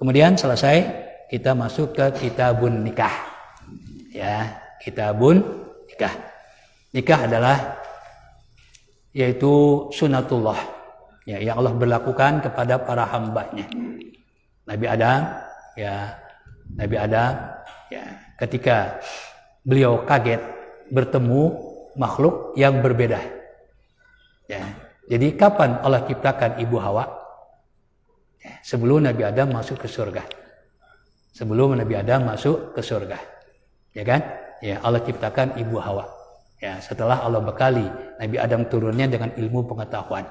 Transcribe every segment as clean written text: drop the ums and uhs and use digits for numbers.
Kemudian selesai kita masuk ke kitabun nikah. Ya, kitabun nikah. Nikah adalah yaitu sunatullah, ya, yang Allah berlakukan kepada para hambanya. Nabi Adam, ya, ketika beliau kaget bertemu makhluk yang berbeda. Ya, jadi kapan Allah ciptakan Ibu Hawa? Ya, sebelum Nabi Adam masuk ke surga. Ya kan? Ya, Allah ciptakan Ibu Hawa. Ya, setelah Allah bekali Nabi Adam turunnya dengan ilmu pengetahuan.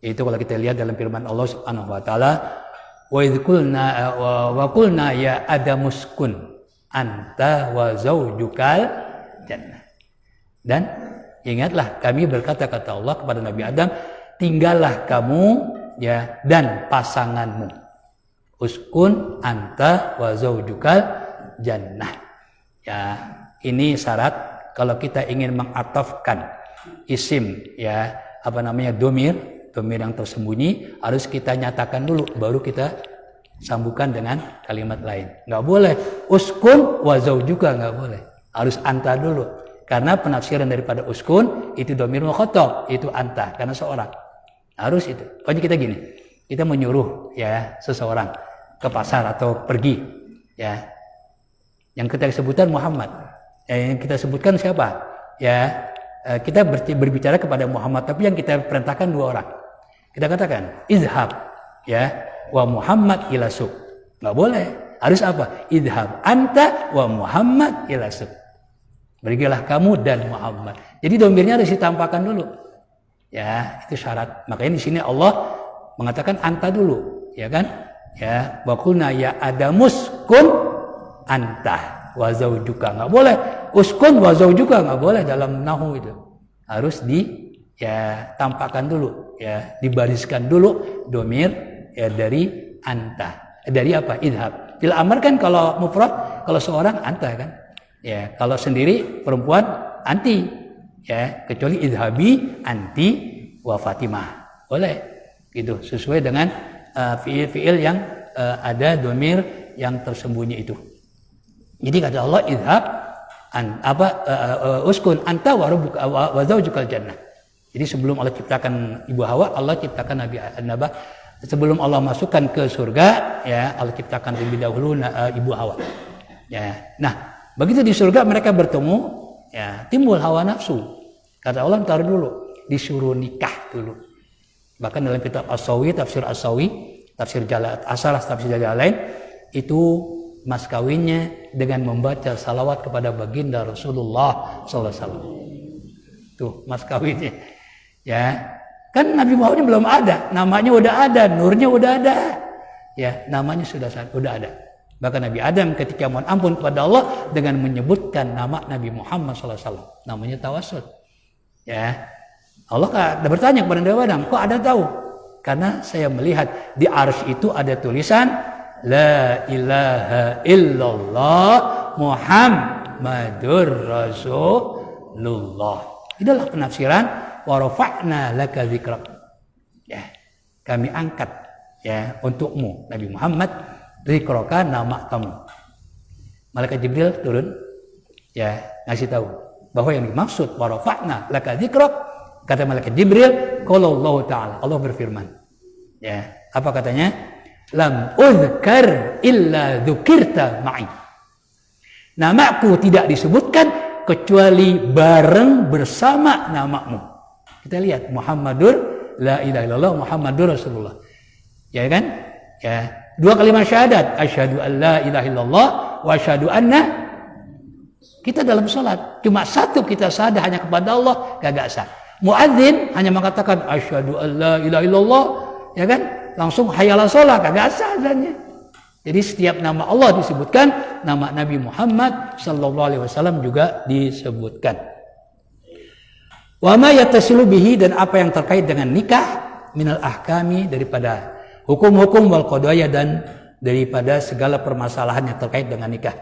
Yaitu kalau kita lihat dalam firman Allah Subhanahu wa taala, wa qulna ya adamuskun anta wa zaujukal jannah. Dan ingatlah kami berkata kata Allah kepada Nabi Adam, tinggallah kamu, ya, dan pasanganmu. Uskun anta wa zaujukal jannah. Ya, ini syarat kalau kita ingin mengatafkan isim, ya, domir yang tersembunyi, harus kita nyatakan dulu baru kita sambungkan dengan kalimat lain. Nggak boleh uskun wa zaujuka, nggak boleh, harus anta dulu, karena penafsiran daripada uskun itu domir mukhatab, itu anta karena seorang, harus itu. Pokoknya kita gini, kita menyuruh, ya, seseorang ke pasar atau pergi, ya, yang kita sebutkan Muhammad, yang kita sebutkan siapa, ya, kita berbicara kepada Muhammad, tapi yang kita perintahkan dua orang. Kita katakan izhab, ya, wa Muhammad ila suq. Nggak boleh, harus apa? Izhab anta wa Muhammad ila suq. Pergilah kamu dan Muhammad. Jadi domirnya harus ditampakkan dulu, ya, itu syarat. Makanya di sini Allah mengatakan anta dulu, ya kan, ya, wa qulna ya adamus kun anta wa zaujuka. Nggak boleh uskun wa zaujuka, nggak boleh dalam nahwu itu. Harus tampakkan dulu, ya, dibariskan dulu domir, ya, dari anta. Dari apa? Idhab. Fil amr kan kalau mufrad, kalau seorang anta kan. Ya, kalau sendiri perempuan anti, ya, kecuali idhabi anti wa Fatimah. Boleh. Gitu, sesuai dengan fiil-fiil yang ada domir yang tersembunyi itu. Jadi kata Allah idhab uskun anta wa zaujukal jannah. Jadi sebelum Allah ciptakan Ibu Hawa, Allah ciptakan Nabi Adam. Sebelum Allah masukkan ke surga, ya, Allah ciptakan lebih dahulu Ibu Hawa. Ya. Nah, begitu di surga mereka bertemu, ya, timbul hawa nafsu. Kata Allah, taruh dulu, disuruh nikah dulu. Bahkan dalam kitab As-Sawi, tafsir As-Sawi, tafsir Jalalain, itu mas kawinnya dengan membaca salawat kepada baginda Rasulullah SAW. Tuh mas kawinnya, ya, kan Nabi Muhammad belum ada, namanya udah ada, nurnya udah ada, ya, namanya udah ada. Bahkan Nabi Adam ketika mohon ampun kepada Allah dengan menyebutkan nama Nabi Muhammad SAW, namanya tawasul. Ya, Allah bertanya kepada Nabi Adam, kok ada tahu? Karena saya melihat di arsy itu ada tulisan La ilaha illallah Muhammadur Rasulullah. Itulah penafsiran wa rafa'na laka dzikrak. Ya, kami angkat, ya, untukmu Nabi Muhammad dzikraka, nama kamu. Malaikat Jibril turun, ya, ngasih tahu bahwa yang dimaksud wa rafa'na laka dzikrak, kata malaikat Jibril, qala Allah taala, Allah berfirman. Ya, apa katanya? Lam uzkar illa dzukirta ma'i. Namaku tidak disebutkan kecuali bareng bersama namamu. Kita lihat Muhammadur la ilaha illallah Muhammadur Rasulullah. Ya kan? Ya, dua kalimat syahadat, asyhadu an la ilaha illallah wa asyhadu anna. Kita dalam salat cuma satu kita syahadat hanya kepada Allah, kagak sah. Muadzin hanya mengatakan asyhadu an la ilaha illallah, ya kan? Langsung hayalah sholat, kagak sah adanya. Jadi setiap nama Allah disebutkan, nama Nabi Muhammad sallallahu alaihi wasallam juga disebutkan. Wa ma yattasilu bihi, dan apa yang terkait dengan nikah, minal ahkami, daripada hukum-hukum wal qadaya, dan daripada segala permasalahan yang terkait dengan nikah.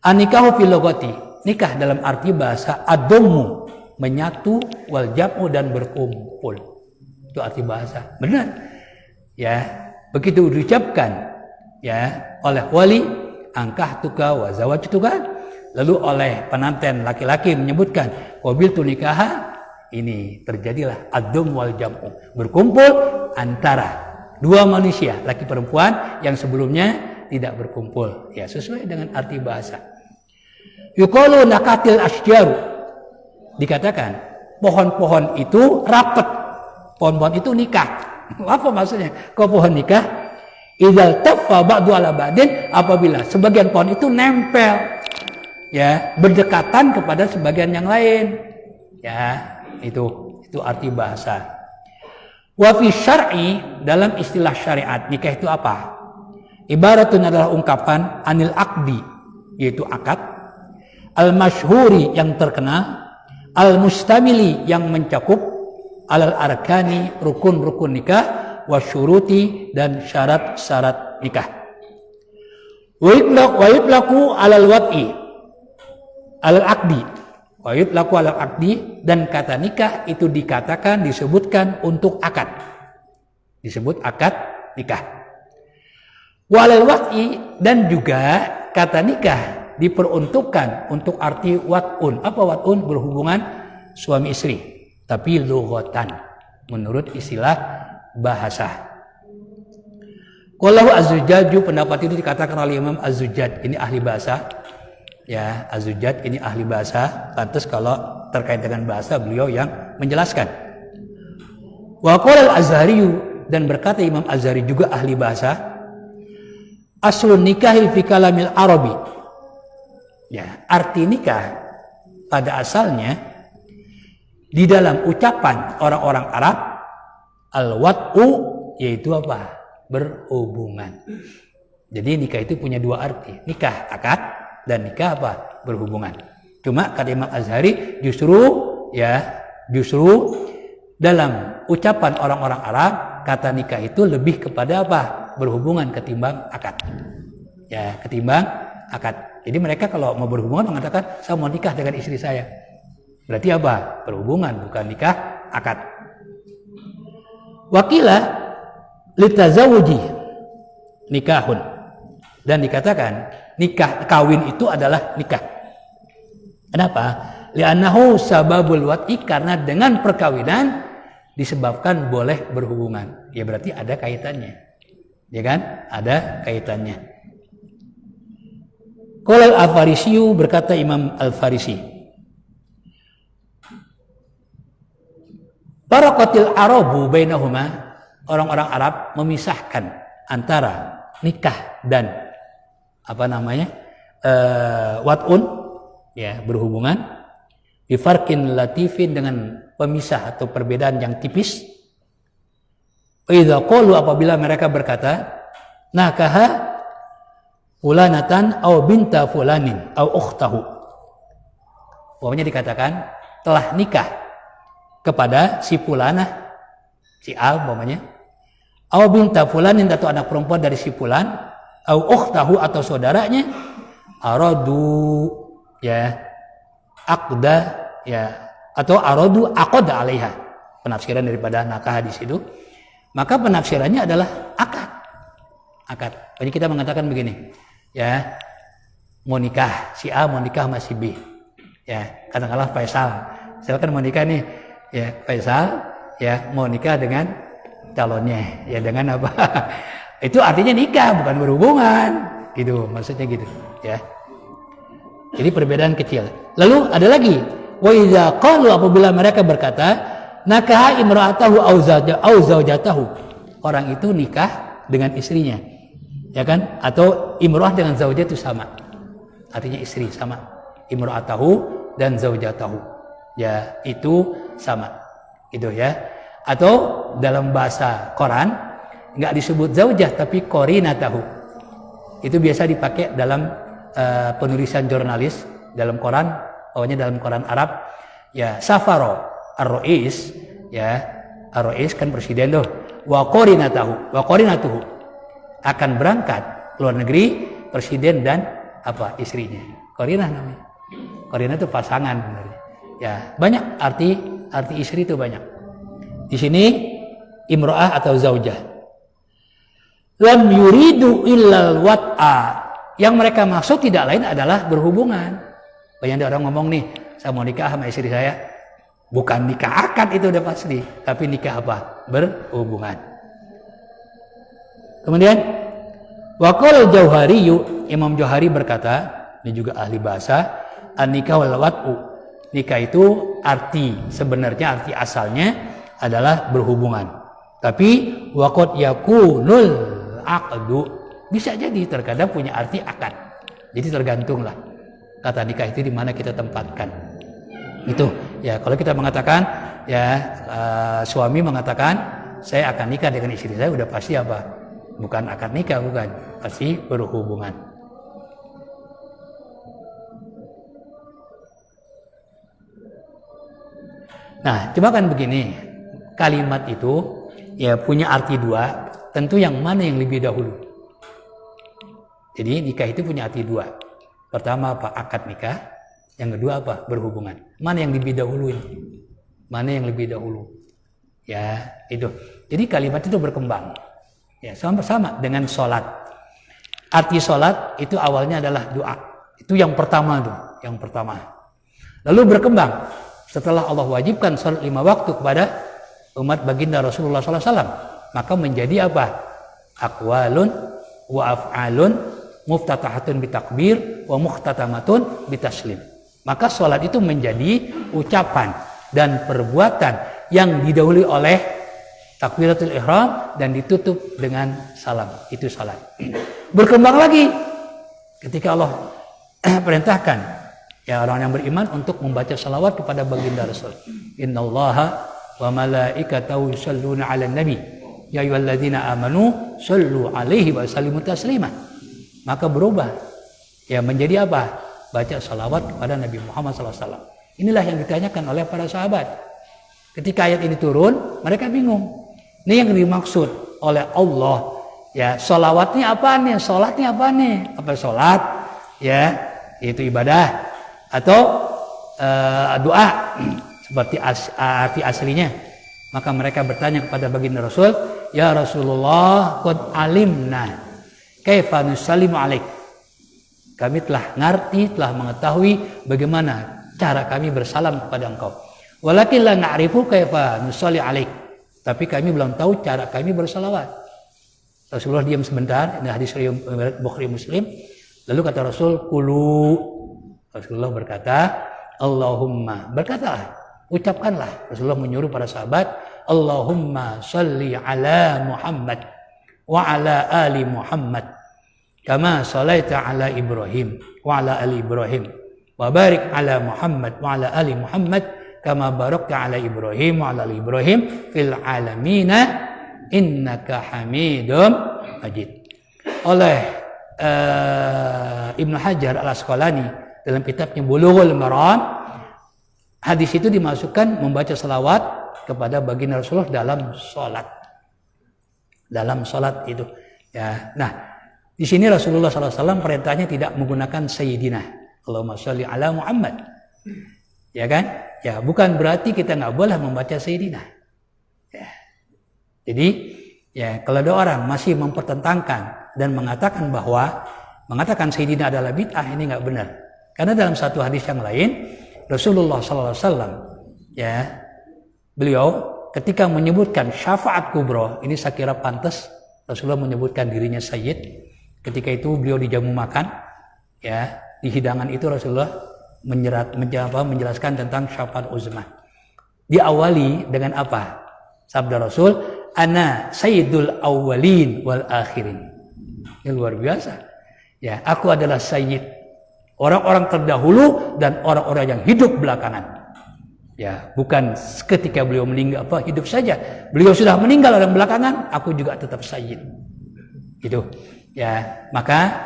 An-nikahu fil lughati, nikah dalam arti bahasa ad-dhammu, menyatu, wal jam'u, dan berkumpul. Itu arti bahasa. Benar. Ya, begitu diucapkan ya oleh wali angkahtuka wa zawajtuka, lalu oleh pengantin laki-laki menyebutkan qabiltu nikaha, ini terjadilah ad-dum wal jam'u, berkumpul antara dua manusia laki perempuan yang sebelumnya tidak berkumpul, ya sesuai dengan arti bahasa. Yuqalu nakatil asjaru, dikatakan pohon-pohon itu rapat, pohon-pohon itu nikah. Apa maksudnya? Kok pohon nikah? Idzal taffa ba'du ala ba'din, apabila sebagian pohon itu nempel, ya berdekatan kepada sebagian yang lain, ya itu arti bahasa. Wa fi syar'i, dalam istilah syariat nikah itu apa? Ibaratun adalah ungkapan anil aqdi, yaitu akad, al masyhuri yang terkenal, al mustamili yang mencakup, alal arkani rukun-rukun nikah, wasyuruti dan syarat-syarat nikah. Wa yutlaqu alal wat'i alal aqdi, wa yutlaqu alal aqdi, dan kata nikah itu dikatakan, disebutkan untuk akad, disebut akad nikah. Wa alal wat'i, dan juga kata nikah diperuntukkan untuk arti wat'un. Apa wat'un? Berhubungan suami istri, tapi lughatan, menurut istilah bahasa. Qallahu Az-Zujjaj, pendapat itu dikatakan oleh Imam Az-Zujjaj, ini ahli bahasa. Ya, Az-Zujjaj ini ahli bahasa, pantas kalau terkait dengan bahasa beliau yang menjelaskan. Wa qala Al-Azhari, dan berkata Imam Azhari juga ahli bahasa, aslun nikahi fi kalamil arabi. Ya, arti nikah pada asalnya di dalam ucapan orang-orang Arab, al-wat'u, yaitu apa? Berhubungan. Jadi nikah itu punya dua arti, nikah akad dan nikah apa? Berhubungan. Cuma kata Imam Azhari justru dalam ucapan orang-orang Arab kata nikah itu lebih kepada apa? Berhubungan ketimbang akad. Ya, ketimbang akad. Jadi mereka kalau mau berhubungan mengatakan saya mau nikah dengan istri saya. Berarti apa? Berhubungan, bukan nikah akad. Wakila litazawuji nikahun, dan dikatakan nikah kawin itu adalah nikah. Kenapa? Li'annahu sababul wat'i, karena dengan perkawinan disebabkan boleh berhubungan. Ya berarti ada kaitannya. Ya kan? Ada kaitannya. Qala Al-Farisi, berkata Imam Al-Farisi, Barakatil Arabu bainahuma, orang-orang Arab memisahkan antara nikah dan wat'un, ya berhubungan, bifarkin latifin, dengan pemisah atau perbedaan yang tipis. Idza qalu, apabila mereka berkata nakaha fulanatan au binta fulanin au ukhtahu, pokoknya dikatakan telah nikah kepada si fulanah, si A umpamanya, au binta fulanin, atau anak perempuan dari si fulan, au ukhtahu, atau saudaranya, aradu, ya aqda, ya atau aradu aqda alaiha, penafsiran daripada nakah di situ, maka penafsirannya adalah akad. Jadi kita mengatakan begini, ya mau nikah si A, mau nikah sama si B, ya katakanlah Faisal, silakan mau nikah nih, ya Faisal, ya mau nikah dengan calonnya, ya dengan apa? Itu artinya nikah, bukan berhubungan, gitu maksudnya gitu, ya. Jadi perbedaan kecil. Lalu ada lagi, wa idza qalu, apabila mereka berkata nakaha imra'atahu au zaujatahu, orang itu nikah dengan istrinya, ya kan? Atau imra'ah dengan zaujah itu sama, artinya istri, sama. Imra'atahu dan zaujatahu, ya itu sama, gitu ya. Atau dalam bahasa Quran nggak disebut zaujah tapi qarinatahu, itu biasa dipakai dalam penulisan jurnalis dalam Quran, pokoknya dalam Quran Arab, ya safaro ar-rais, ya ar-rais kan presiden tuh, wa qarinatuhu, akan berangkat luar negeri presiden dan apa istrinya, qarinah namanya. Qarinah itu pasangan sebenarnya. Ya, banyak arti istri itu banyak. Di sini imro'ah atau zaujah. lam yuridu illal wat'a. Yang mereka maksud tidak lain adalah berhubungan. Banyak orang ngomong nih, saya mau nikah sama istri saya. Bukan nikah akad itu udah pasti, tapi nikah apa? Berhubungan. Kemudian waqal Jauhari, Imam Jauhari berkata, ini juga ahli bahasa, an-nikah wal wat'u. Nikah itu sebenarnya arti asalnya adalah berhubungan. Tapi waqad yakunul aqdu, bisa jadi terkadang punya arti akad. Jadi tergantunglah kata nikah itu di mana kita tempatkan. Itu ya, kalau kita mengatakan ya suami mengatakan saya akan nikah dengan istri saya, udah pasti apa? Bukan akad nikah, bukan, pasti berhubungan. Nah, coba kan begini, kalimat itu ya punya arti dua, tentu yang mana yang lebih dahulu? Jadi nikah itu punya arti dua. Pertama apa? Akad nikah. Yang kedua apa? Berhubungan. Mana yang lebih dahulu ini? Mana yang lebih dahulu? Ya, itu. Jadi kalimat itu berkembang. Ya, sama-sama dengan sholat. Arti sholat itu awalnya adalah doa. Itu yang pertama tuh, yang pertama. Lalu berkembang. Setelah Allah wajibkan sholat 5 waktu kepada umat baginda Rasulullah SAW, maka menjadi apa? Aqwalun wa af'alun muftatahatun bitakbir wa muhtatamatun bitaslim. Maka sholat itu menjadi ucapan dan perbuatan yang didahului oleh takbiratul ihram dan ditutup dengan salam. Itu sholat. Berkembang lagi ketika Allah perintahkan ya orang yang beriman untuk membaca salawat kepada baginda Rasul. Innallaha wa malaikatahu yusholluna 'alan nabi ya ayyuhalladzina amanu shollu 'alaihi wa sallimu taslima. Maka berubah ya menjadi apa? Baca salawat kepada Nabi Muhammad SAW. Inilah yang ditanyakan oleh para sahabat. Ketika ayat ini turun, mereka bingung. Ini yang dimaksud oleh Allah. Ya, salawatnya apa nih? Salatnya apa nih? Apa salat? Ya, itu ibadah atau doa seperti arti aslinya. Maka mereka bertanya kepada baginda Rasul, ya Rasulullah, qad alimna kaifa nusallimu alaik. Kami telah ngerti, telah mengetahui bagaimana cara kami bersalam kepada engkau. Walakin la na'rifu kaifa nusalli alaik. Tapi kami belum tahu cara kami bersalawat. Rasulullah diam sebentar, ini hadis riwayat Bukhari Muslim. Lalu kata Rasul, qulu. Rasulullah berkata, Allahumma, berkatalah, ucapkanlah. Rasulullah menyuruh para sahabat, Allahumma salli ala Muhammad wa ala ali Muhammad kama salaita ala Ibrahim wa ala ali Ibrahim wa barik ala Muhammad wa ala ali Muhammad kama barakta ala Ibrahim wa ala ali Ibrahim fil alamina innaka Hamidum Majid. Oleh Ibnu Hajar Al-Asqalani dalam kitabnya Bulughul Maram, hadis itu dimasukkan membaca salawat kepada baginda Rasulullah dalam sholat. Dalam sholat itu ya. Nah, di sini Rasulullah SAW perintahnya tidak menggunakan Sayyidina, Allahumma sholli ala Muhammad, ya kan? Ya, bukan berarti kita nggak boleh membaca Sayyidina. Ya. Jadi ya, kalau ada orang masih mempertentangkan dan mengatakan bahwa mengatakan Sayyidina adalah bid'ah, ini nggak benar. Karena dalam satu hadis yang lain Rasulullah SAW ya, beliau ketika menyebutkan syafaat kubra, ini saya kira pantas Rasulullah menyebutkan dirinya Sayyid. Ketika itu beliau dijamu makan, ya di hidangan itu Rasulullah menjelaskan tentang syafaat uzma. Diawali dengan apa? Sabda Rasul, ana sayyidul awwalin wal akhirin. Ini luar biasa. Ya, aku adalah sayyid orang-orang terdahulu dan orang-orang yang hidup belakangan. Ya, bukan ketika beliau meninggal hidup saja. Beliau sudah meninggal orang belakangan, aku juga tetap sayyid. Gitu. Ya, maka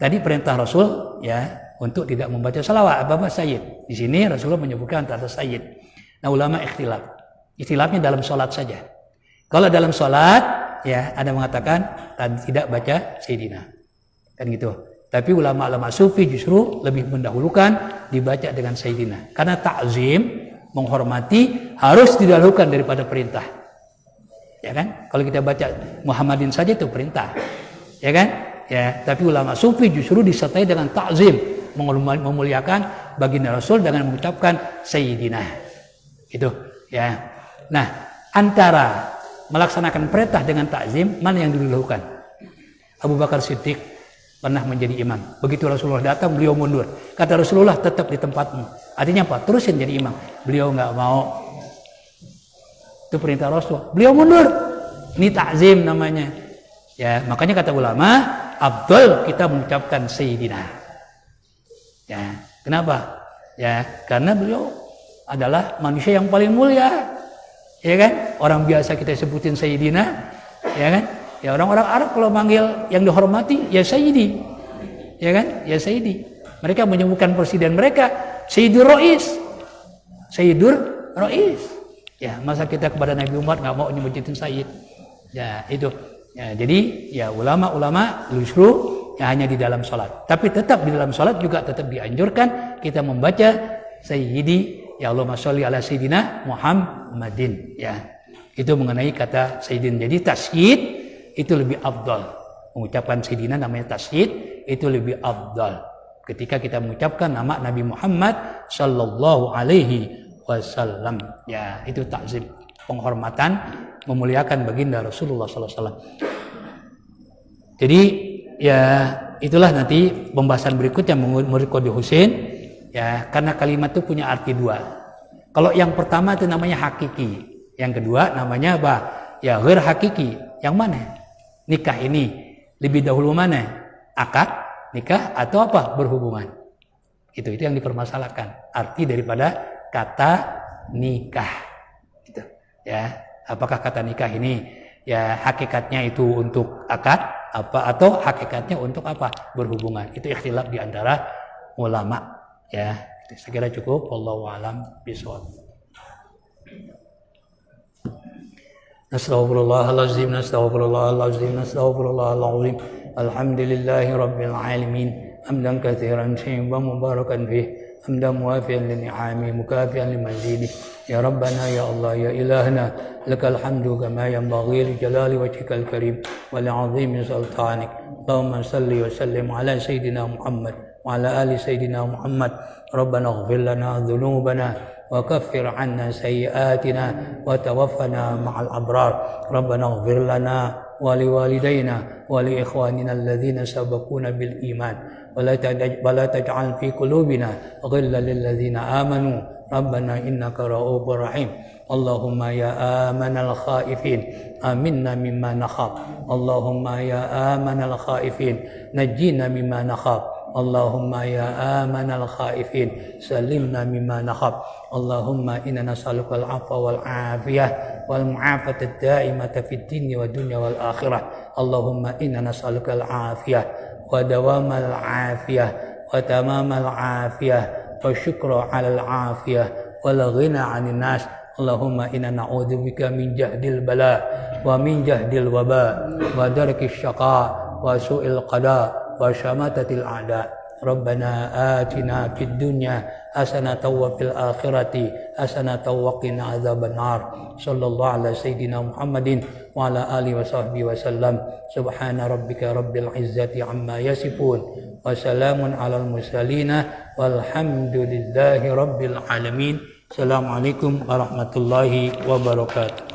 tadi perintah Rasul ya untuk tidak membaca salawat apa sayyid. Di sini Rasulullah menyebutkan kata sayyid. Nah, ulama ikhtilaf. Ikhtilafnya dalam sholat saja. Kalau dalam sholat ya ada mengatakan tidak baca sayyidina. Kan gitu. Tapi ulama-ulama sufi justru lebih mendahulukan dibaca dengan sayyidina. Karena ta'zim, menghormati harus didahulukan daripada perintah. Ya kan? Kalau kita baca Muhammadin saja itu perintah. Ya kan? Ya, tapi ulama sufi justru disertai dengan ta'zim, memuliakan baginda Rasul dengan mengucapkan sayyidina. Itu, ya. Nah, antara melaksanakan perintah dengan ta'zim, mana yang didahulukan? Abu Bakar Siddiq pernah menjadi imam. Begitu Rasulullah datang, beliau mundur. Kata Rasulullah, tetap di tempatmu. Artinya apa? Terusin jadi imam. Beliau nggak mau. Itu perintah Rasul. Beliau mundur. Ini ta'zim namanya. Ya, makanya kata ulama, afdal kita mengucapkan sayyidina. Ya, kenapa? Ya, karena beliau adalah manusia yang paling mulia. Ya kan? Orang biasa kita sebutin sayyidina, ya kan? Ya, orang-orang Arab kalau manggil yang dihormati, ya sayyidi. Ya kan? Ya sayyidi. Mereka menyebutkan presiden mereka Sayyidur Rais. Sayyidur Rais. Ya, masa kita kepada Nabi Muhammad nggak mau nyebutin sayyid. Ya, itu. Ya, jadi ya ulama-ulama justru ya hanya di dalam sholat. Tapi tetap di dalam sholat juga tetap dianjurkan kita membaca Sayyidi, ya Allahumma sholli ala Sayyidina Muhammadin. Ya, itu mengenai kata Sayyidin. Jadi tasyid itu lebih afdal. Mengucapkan Sayyidina namanya tasyid itu lebih afdal. Ketika kita mengucapkan nama Nabi Muhammad sallallahu alaihi wasallam. Ya, itu takzim, penghormatan, memuliakan baginda Rasulullah SAW. Jadi ya itulah nanti pembahasan berikutnya menurut Qadhi Husain, ya, karena kalimat itu punya arti dua. Kalau yang pertama itu namanya hakiki, yang kedua namanya apa? Ya ghair hakiki. Yang mana? Nikah ini lebih dahulu mana? Akad nikah atau apa? Berhubungan. Itu yang dipermasalahkan. Arti daripada kata nikah. Gitu. Ya. Apakah kata nikah ini ya hakikatnya itu untuk akad apa atau hakikatnya untuk apa? Berhubungan. Itu ikhtilaf di antara ulama, ya. Saya kira cukup. Wallahu a'lam bishawab. Nastaghfirullahalazim, nastaghfirullahalazim, nastaghfirullahalazim. Alhamdulillahi rabbil alamin. Hamdan katsiran tayyiban mubarakan fihi. حمدا موافيا لنعمه مكافئا لمزيده يا ربنا يا الله يا إلهنا لك الحمد كما ينبغي لجلال وجهك الكريم ولعظيم سلطانك اللهم صل وسلم على سيدنا محمد وعلى آل سيدنا محمد ربنا اغفر لنا ذنوبنا وكفر عنا سيئاتنا وتوفنا مع الأبرار ربنا اغفر لنا ولوالدينا ولإخواننا الذين سبقونا بالإيمان ولا تجعل في قلوبنا غلا للذين آمنوا ربنا إنك رؤوف رحيم اللهم يا آمن الخائفين آمنا مما نخاف اللهم يا آمن الخائفين نجينا مما نخاف اللهم يا آمن الخائفين سلمنا مما نخاف اللهم إنا نسألك العفو والعافية والمعافاة الدائمة في الدين والدنيا والآخرة اللهم إنا نسألك العافية ودوام العافية وتمام العافية والشكر على العافية والغنى عن الناس اللهم إنا نعوذ بك من جهد البلاء ومن جهد الوباء ودرك الشقاء وسوء القضاء وشماتة الأعداء ربنا آتنا في الدنيا حسنة وفي الآخرة حسنة وقنا عذاب النار صلى الله على سيدنا محمد وعلى آله وصحبه وسلم سبحان ربك رب العزة عما يصفون وسلام على المرسلين والحمد لله رب العالمين. السلام عليكم ورحمة الله وبركاته.